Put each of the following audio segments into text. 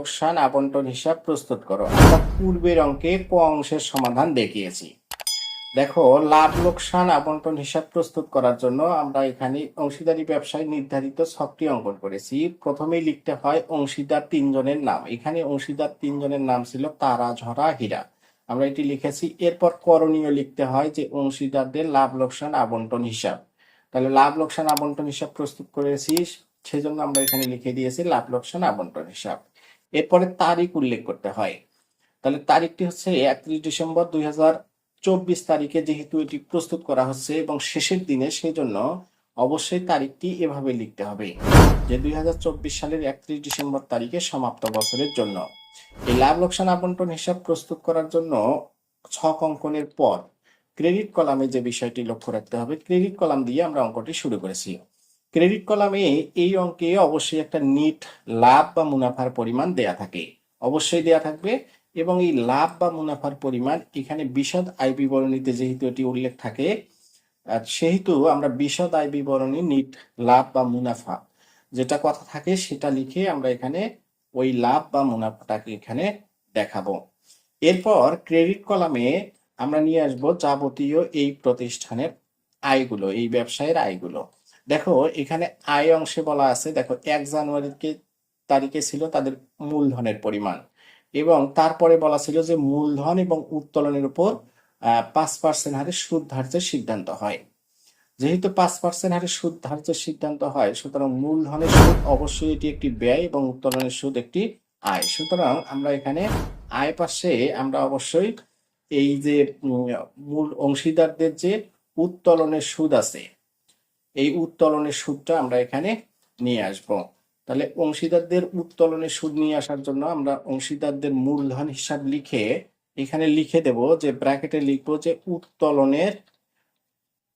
লোকসান আবন্টন হিসাব প্রস্তুত করো। আমরা পূর্বের অঙ্কে ক অংশের সমাধান দেখিয়েছি। দেখো, লাভ লোকসান আবন্টন হিসাব প্রস্তুত করার জন্য আমরা এখানে অংশীদারি ব্যবসায় নির্ধারিত ছকটি অঙ্কন করেছি। প্রথমেই লিখতে হয় অংশীদার তিনজনের নাম। এখানে অংশীদার তিনজনের নাম ছিল তারা, ঝরা, হীরা। আমরা এটি লিখেছি। এরপর করণীয় লিখতে হয় যে অংশীদারদের লাভ লোকসান আবন্টন হিসাব। তাহলে লাভ লোকসান আবন্টন হিসাব প্রস্তুত করেছি, সেজন্য আমরা এখানে লিখে দিয়েছি লাভ লোকসান আবন্টন হিসাব। এরপরে তারিখ উল্লেখ করতে হয়। তাহলে তারিখটি হচ্ছে 31 ডিসেম্বর 2024 তারিখে, যেহেতু এটি প্রস্তুত করা হচ্ছে এবং শেষের দিনে, সেই জন্য অবশ্যই তারিখটি এভাবে লিখতে হবে যে 2024 সালের 31 ডিসেম্বর তারিখে সমাপ্ত বছরের জন্য। এই লাভ লোকসান আবন্টন হিসাব প্রস্তুত করার জন্য ছক অঙ্কনের পর ক্রেডিট কলামে যে বিষয়টি লক্ষ্য রাখতে হবে, ক্রেডিট কলাম দিয়ে আমরা অঙ্কটি শুরু করেছি। ক্রেডিট কলামে এই অঙ্কে অবশ্যই একটা নিট লাভ বা মুনাফার পরিমাণ দেয়া থাকে, অবশ্যই দেয়া থাকবে। এবং এই লাভ বা মুনাফার পরিমাণ এখানে বিশদ আয় বিবরণীতে যেহেতু এটি উল্লেখ থাকে, সেহেতু আমরা বিশদ আয় বিবরণী নিট লাভ বা মুনাফা যেটা কথা থাকে সেটা লিখে আমরা এখানে ওই লাভ বা মুনাফাটাকে এখানে দেখাবো। এরপর ক্রেডিট কলামে আমরা নিয়ে আসবো যাবতীয় এই প্রতিষ্ঠানের আয়গুলো, এই ব্যবসায়ের আয়গুলো। দেখো, এখানে আয় অংশে বলা আছে, দেখো 1 জানুয়ারি তারিখে ছিল তাদের মূলধনের পরিমাণ, এবং তারপরে বলা ছিল যে মূলধন এবং উত্তোলনের উপর 5% হারে সুদ ধার্যের সিদ্ধান্ত হয়। যেহেতু 5% হারে সুদ ধার্যের সিদ্ধান্ত হয়, সুতরাং মূলধনের সুদ অবশ্যই এটি একটি ব্যয় এবং উত্তোলনের সুদ একটি আয়। সুতরাং আমরা এখানে আয় পাশে আমরা অবশ্যই এই যে মূল অংশীদারদের যে উত্তোলনের সুদ আছে, এই উত্তোলনের সুদটা আমরা এখানে নিয়ে আসব। তাহলে অংশীদারদের উত্তোলনের সুদ নিয়ে আসার জন্য আমরা অংশীদারদের মূলধন হিসাব লিখে এখানে লিখে দেব যে ব্র্যাকেটে লিখবো যে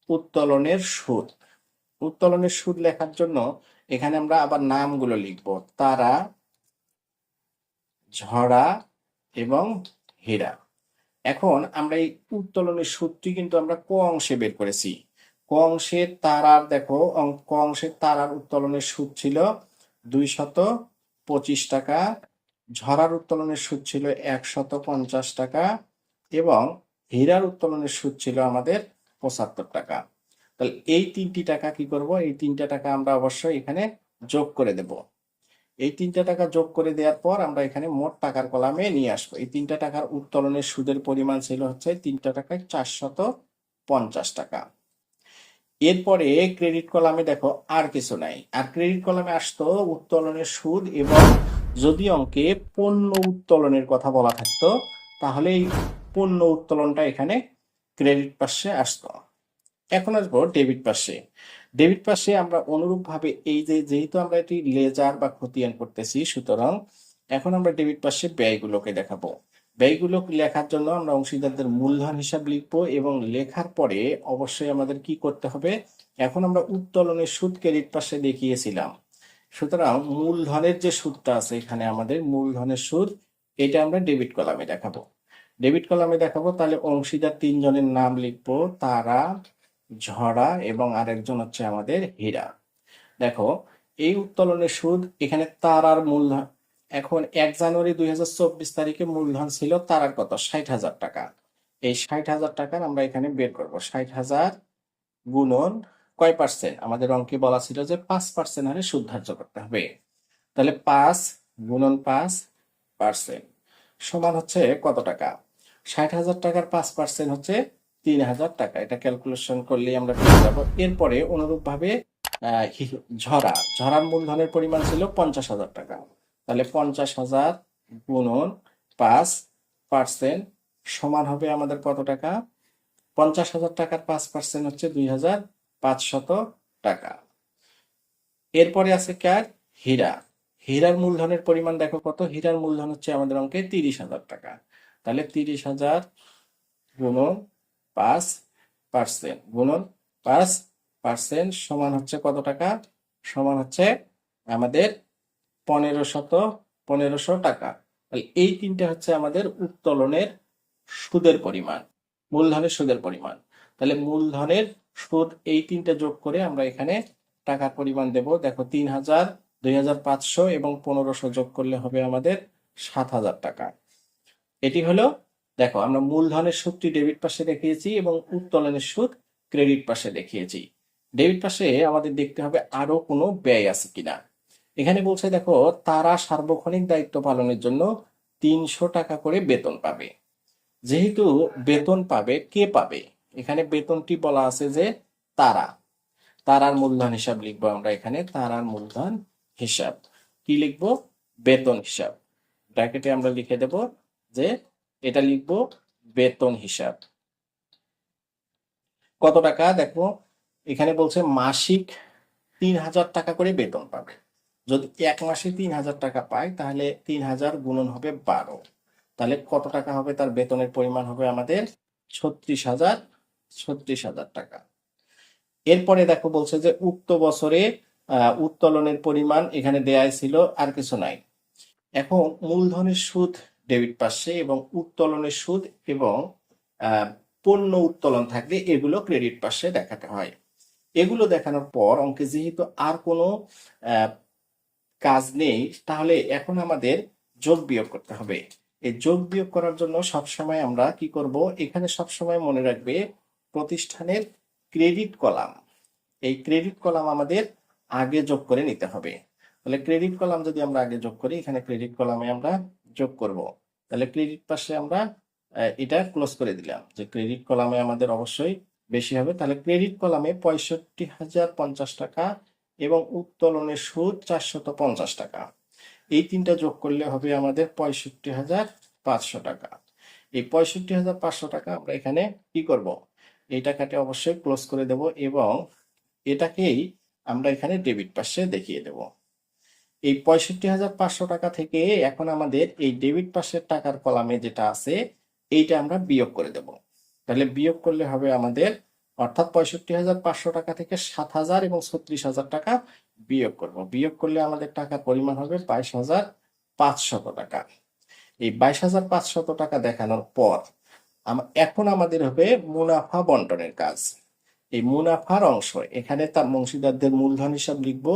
উত্তোলনের সুদ। উত্তোলনের সুদ লেখার জন্য এখানে আমরা আবার নামগুলো লিখব, তারা, ঝরা এবং হীরা। এখন আমরা এই উত্তোলনের সুদটি কিন্তু আমরা ক অংশে বের করেছি। ক অংশের তারার, দেখো ক অংশের তারার উত্তোলনের সুদ ছিল 225 টাকা, ঝরার উত্তোলনের সুদ ছিল 150 টাকা, এবং হীরার উত্তোলনের সুদ ছিল আমাদের 75 টাকা। তাহলে এই তিনটি টাকা কি করব, এই তিনটা টাকা আমরা অবশ্যই এখানে যোগ করে দেব। এই তিনটা টাকা যোগ করে দেওয়ার পর আমরা এখানে মোট টাকার কলামে নিয়ে আসবো। এই তিনটা টাকার উত্তোলনের সুদের পরিমাণ ছিল হচ্ছে 3টা টাকায় 450 টাকা। এরপরে ক্রেডিট কলামে দেখো আর কিছু নাই, আর ক্রেডিট কলামে আসতো উত্তোলনের সুদ, এবং যদি অঙ্কে পণ্য উত্তোলনের কথা বলা থাকতো তাহলে এই পণ্য উত্তোলনটা এখানে ক্রেডিট পাশে আসতো। এখন আসবো ডেবিট পাশে। ডেবিট পাশে আমরা অনুরূপভাবে এই যে যেহেতু আমরা এটি লেজার বা খতিয়ান করতেছি, সুতরাং এখন আমরা ডেবিট পাশে ব্যয়গুলোকে দেখাবো। ব্যয়গুলো লেখার জন্য আমরা অংশীদারদের মূলধন হিসাব লিখবো, এবং লেখার পরে অবশ্যই আমাদের কি করতে হবে, এখন আমরা উত্তোলনের সুদ ক্রেডিট পাশে দেখিয়েছিলাম, সুতরাং মূলধনের যে সুদটা আছে এখানে আমাদের মূলধনের সুদ, এটা আমরা ডেবিট কলামে দেখাবো। ডেবিট কলামে দেখাবো, তাহলে অংশীদার তিনজনের নাম লিখবো, তারা, ঝরা এবং আরেকজন হচ্ছে আমাদের হীরা। দেখো, এই উত্তোলনের সুদ এখানে তারার মূলধন, এখন 1 জানুয়ারি 2024 তারিখে মূলধন ছিল তারার কত, 60,000 টাকা। এই 60,000 টাকার আমরা এখানে বের করবো 60,000 গুণন কয় পার্সেন্ট, আমাদের অঙ্কে বলা ছিল যে 5% হারে সুদ ধার্য করতে হবে। তাহলে 5 গুণন 5% সমান হচ্ছে কত টাকা, 60,000 টাকার 5% হচ্ছে 3,000 টাকা। এটা ক্যালকুলেশন করলেই আমরা পেয়ে যাবো। এরপরে অনুরূপ ভাবে ঝরার মূলধনের পরিমাণ ছিল 50,000 টাকা। তাহলে 50,000 গুণন 5% সমান হবে আমাদের কত টাকা, 50,000 টাকার 5% হচ্ছে 2,500 টাকা। এরপরে আছে কার, হীরা। হীরার মূলধনের পরিমাণ দেখো কত, হীরার মূলধন হচ্ছে আমাদের অঙ্কে 30,000 টাকা। তাহলে 30,000 গুণন 5% গুণন 5% সমান হচ্ছে কত টাকা, সমান হচ্ছে আমাদের 1,500 টাকা। তাহলে এই তিনটা হচ্ছে আমাদের উত্তোলনের সুদের পরিমাণ, মূলধনের সুদের পরিমাণ। তাহলে মূলধনের সুদ এই তিনটা যোগ করে আমরা এখানে টাকার পরিমাণ দেব। দেখো 3,000, 2,500 এবং 1,500 যোগ করলে হবে আমাদের 7,000 টাকা। এটি হলো, দেখো আমরা মূলধনের সুদটি ডেবিট পাশে দেখিয়েছি এবং উত্তোলনের সুদ ক্রেডিট পাশে দেখিয়েছি। ডেবিট পাশে আমাদের দেখতে হবে আরো কোনো ব্যয় আছে কিনা। এখানে বলছে দেখো, তারা সার্বক্ষণিক দায়িত্ব পালনের জন্য 300 টাকা করে বেতন পাবে। যেহেতু বেতন পাবে, কে পাবে? এখানে বেতনটি বলা আছে যে তারা, তারার মূলধন হিসাব লিখবো আমরা এখানে। তারার মূলধন হিসাব কি লিখবো? বেতন হিসাব। ব্র্যাকেটে আমরা লিখে দেব যে এটা লিখবো বেতন হিসাব। কত টাকা? দেখো এখানে বলছে মাসিক 3,000 টাকা করে বেতন পাবে। যদি এক মাসে 3,000 টাকা পায় তাহলে 3,000 গুণন হবে 12। তাহলে কত টাকা হবে? তার বেতনের পরিমাণ হবে আমাদের 36,000 টাকা। এরপরে দেখো বলছে যে উক্ত বছরে উত্তোলনের পরিমাণ এখানে দেয়া ছিল, আর কিছু নাই। এখন মূলধনের সুদ ডেবিট পাশে এবং উত্তোলনের সুদ এবং আহ, পণ্য উত্তোলন থাকলে এগুলো ক্রেডিট পাশে দেখাতে হয়। এগুলো দেখানোর পর অঙ্কে যেহেতু আর কোনো আহ, কাজ নেই, তাহলে এখন আমাদের যোগ বিয়োগ করতে হবে। এই যোগ বিয়োগ করার জন্য সবসময় আমরা কি করব? এখানে সবসময় মনে রাখবে প্রতিষ্ঠানের ক্রেডিট কলাম, এই ক্রেডিট কলাম আমাদের আগে যোগ করে নিতে হবে। তাহলে ক্রেডিট কলাম যদি আমরা আগে যোগ করি, এখানে ক্রেডিট কলামে আমরা যোগ করব। তাহলে ক্রেডিট পাশে আমরা এটা ক্লোজ করে দিলাম যে ক্রেডিট কলামে আমাদের অবশ্যই বেশি হবে। তাহলে ক্রেডিট কলামে 65,050 টাকা এবং উত্তোলনের সুদ 450 টাকা, এই তিনটা যোগ করলে হবে আমাদের 65,500 টাকা। এই 65,500 টাকা আমরা এখানে কি করব? এই টাকাটা অবশ্যই ক্লোজ করে দেব এবং এটাকেই আমরা এখানে ডেবিট পাশে দেখিয়ে দেব। এই 65,500 টাকা থেকে এখন আমাদের এই ডেবিট পাশের টাকার কলামে যেটা আছে এইটা আমরা বিয়োগ করে দেব। তাহলে বিয়োগ করলে হবে আমাদের, অর্থাৎ 65,500 টাকা থেকে 7,000 এবং 36,000 টাকা বিয়োগ করব। বিয়োগ করলে আমাদের টাকার পরিমাণ হবে 22,500 টাকা। এই 22,500 টাকা দেখানোর পর এখন আমাদের হবে মুনাফা বন্টনের কাজ। এই মুনাফার অংশ এখানে তার অংশীদারদের মূলধন হিসাব লিখবো।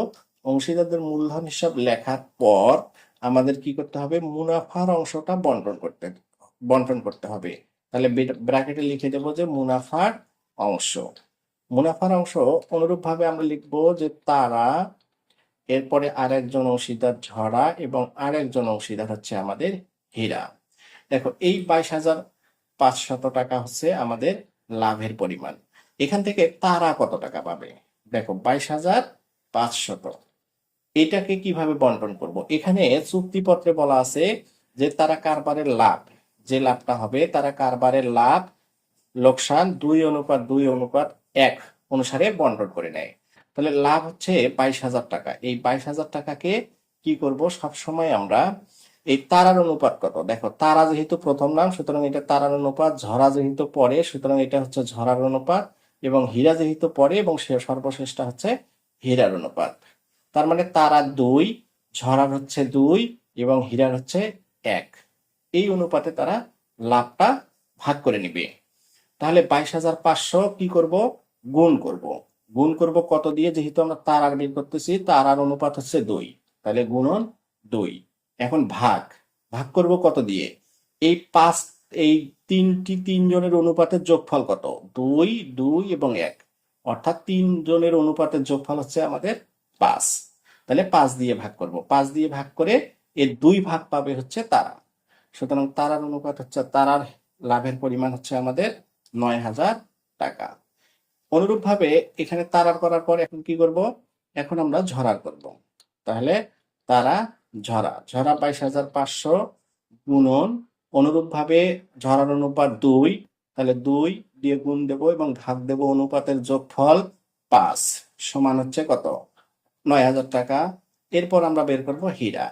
অংশীদারদের মূলধন হিসাব লেখার পর আমাদের কি করতে হবে? মুনাফার অংশটা বন্টন করতে হবে। তাহলে ব্র্যাকেটে লিখে দেবো যে মুনাফার অংশ। মুনাফার অংশ অনুরূপ ভাবে আমরা লিখবো যে তারা, এরপরে আরেকজন অংশীদার ঝরা এবং আরেকজন অংশীদার হচ্ছে আমাদের হীরা। দেখো এই 22,500 টাকা হচ্ছে আমাদের লাভের পরিমাণ। এখান থেকে তারা কত টাকা পাবে? দেখো 22,500, এটাকে কিভাবে বন্টন করব? এখানে চুক্তিপত্রে বলা আছে যে তারা কারবারের লাভ, যে লাভটা হবে তারা কারবারের লাভ লোকসান 2:2:1 অনুসারে বন্টন করে নেয়। তাহলে লাভ হচ্ছে 22,000 টাকা। এই 22,000 টাকাকে কি করব? সবসময় আমরা এই তারার অনুপাত কত? দেখো তারা যেহেতু প্রথম নাম সুতরাং এটা তারার অনুপাত, ঝরা যেহেতু পরে সুতরাং এটা হচ্ছে ঝরার অনুপাত, এবং হীরা যেহেতু পরে এবং সে সর্বশেষটা হচ্ছে হীরার অনুপাত। তার মানে তারা 2, ঝরার হচ্ছে 2 এবং হীরার হচ্ছে 1। এই অনুপাতে তারা লাভটা ভাগ করে নিবে। তাহলে 22,500 কি করব? গুণ করব। গুণ করব কত দিয়ে? যেহেতু আমরা তার আর বের করতেছি, তার আর অনুপাত হচ্ছে 2, তাহলে গুণন 2। এখন ভাগ, ভাগ করব কত দিয়ে? এই 5, এই তিনজনের অনুপাতের যোগফল কত? 2, 2 এবং 1, অর্থাৎ 3 জনের অনুপাতের যোগফল হচ্ছে আমাদের 5। তাহলে 5 দিয়ে ভাগ করব। 5 দিয়ে ভাগ করে এর 2 ভাগ পাবে হচ্ছে তারা। সুতরাং তারার অনুপাত হচ্ছে, তারার লাভের পরিমাণ হচ্ছে আমাদের 9,000 টাকা। অনুরূপ ভাবে এখানে তারার করার পর এখন কি করব? এখন আমরা ঝরার করব। তাহলে তারা ঝরা, ঝরা 22,500 গুণন, অনুরূপ ভাবে ঝরার অনুপাত 2, তাহলে 2 দিয়ে গুণ দেব এবং ভাগ দেব অনুপাতের যোগফল 5 সমান হচ্ছে কত? 9,000 টাকা। এরপর আমরা বের করব হীরা।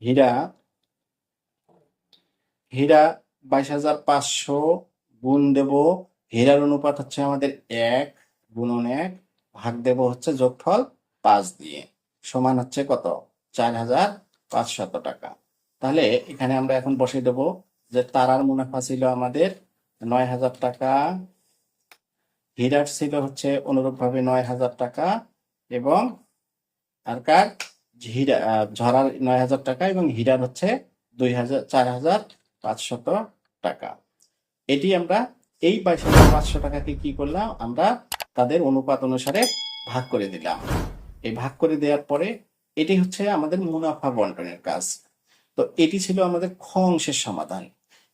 হীরা, হীরা 22,500 গুণ দেব, হীরার অনুপাত হচ্ছে আমাদের 1 গুণন 1, ভাগ দেব হচ্ছে যোগফল 5 দিয়ে, সমান হচ্ছে কত? 4,500 টাকা। তাহলে এখানে আমরা এখন বসে দেব যে তারার মুনাফা ছিল আমাদের 9,000 টাকা, হীরার ছিল হচ্ছে অনুরূপ ভাবে 9,000 টাকা, এবং আর কার? ঝরার 9,000 টাকা এবং হীরার হচ্ছে 4,500 টাকা। এটি আমরা এই 22,500 টাকাকে কি করলাম, আমরা তাদের অনুপাত অনুসারে ভাগ করে দিলাম। এই ভাগ করে দেওয়ার পরে এটি হচ্ছে আমাদের মুনাফা বন্টনের কাজ। তো এটি ছিল আমাদের খ অংশের সমাধান।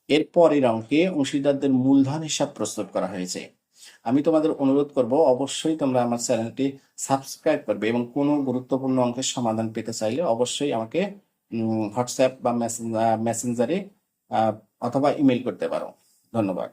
এর পরের অঙ্কে অংশীদারদের মূলধন হিসাব প্রস্তুত করা হয়েছে। আমি তোমাদের অনুরোধ করব, অবশ্যই তোমরা আমার চ্যানেলটি সাবস্ক্রাইব করবে এবং কোনো গুরুত্বপূর্ণ অঙ্কের সমাধান পেতে চাইলে অবশ্যই আমাকে হোয়াটসঅ্যাপ বা মেসেঞ্জারে অথবা ইমেল করতে পারো। ধন্যবাদ।